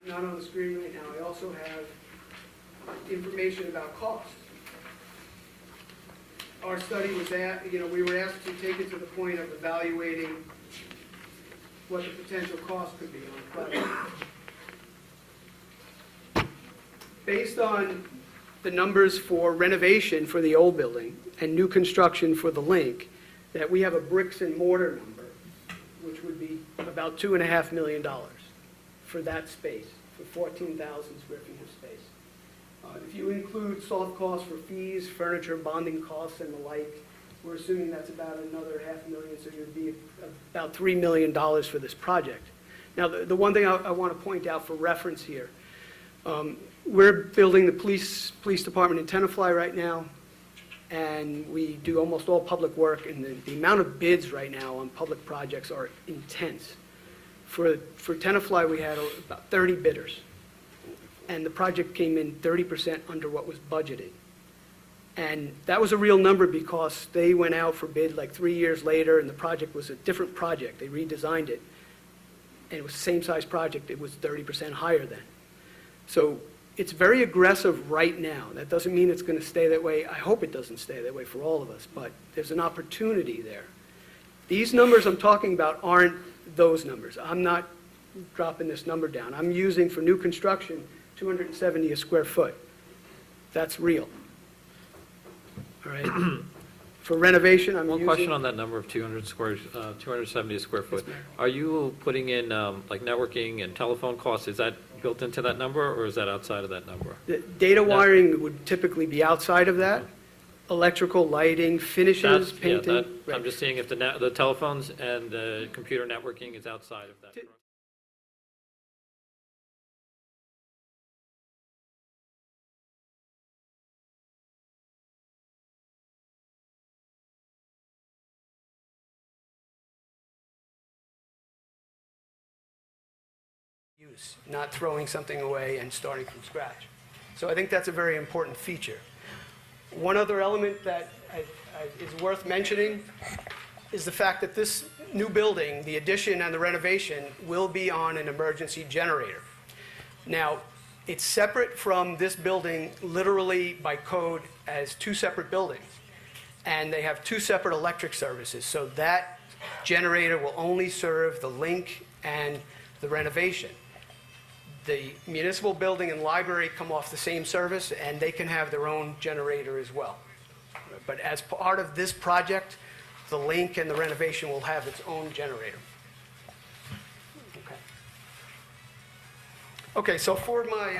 Not on the screen right now. I also have information about cost. Our study was we were asked to take it to the point of evaluating what the potential cost could be on the project. Based on the numbers for renovation for the old building and new construction for the link, that we have a bricks and mortar number, which would be about $2.5 million for that space, for 14,000 square feet of space. If you include soft costs for fees, furniture, bonding costs, and the like, we're assuming that's about another $500,000, so you'd be about $3 million for this project. Now, the one thing I want to point out for reference here, we're building the police department in Teaneck right now, and we do almost all public work, and the amount of bids right now on public projects are intense. For Teaneck, we had about 30 bidders, and the project came in 30% under what was budgeted. And that was a real number because they went out for bid like 3 years later, and the project was a different project. They redesigned it, and it was the same size project. It was 30% higher then. So it's very aggressive right now. That doesn't mean it's going to stay that way. I hope it doesn't stay that way for all of us, but there's an opportunity there. These numbers I'm talking about aren't those numbers. I'm not dropping this number down. I'm using, for new construction, 270 a square foot. That's real. All right. For renovation, I'm using... One question on that number of 270 a square foot. Are you putting in like networking and telephone costs? Is that built into that number, or is that outside of that number? The data wiring would typically be outside of that. Electrical, lighting, finishes, painting. Yeah, right. I'm just seeing if the telephones and the computer networking is outside of that. Use, not throwing something away and starting from scratch. So I think that's a very important feature. One other element that is worth mentioning is the fact that this new building, the addition and the renovation, will be on an emergency generator. Now, it's separate from this building literally by code as two separate buildings, and they have two separate electric services. So that generator will only serve the link and the renovation. The municipal building and library come off the same service, and they can have their own generator as well. But as part of this project, the link and the renovation will have its own generator. Okay, so for my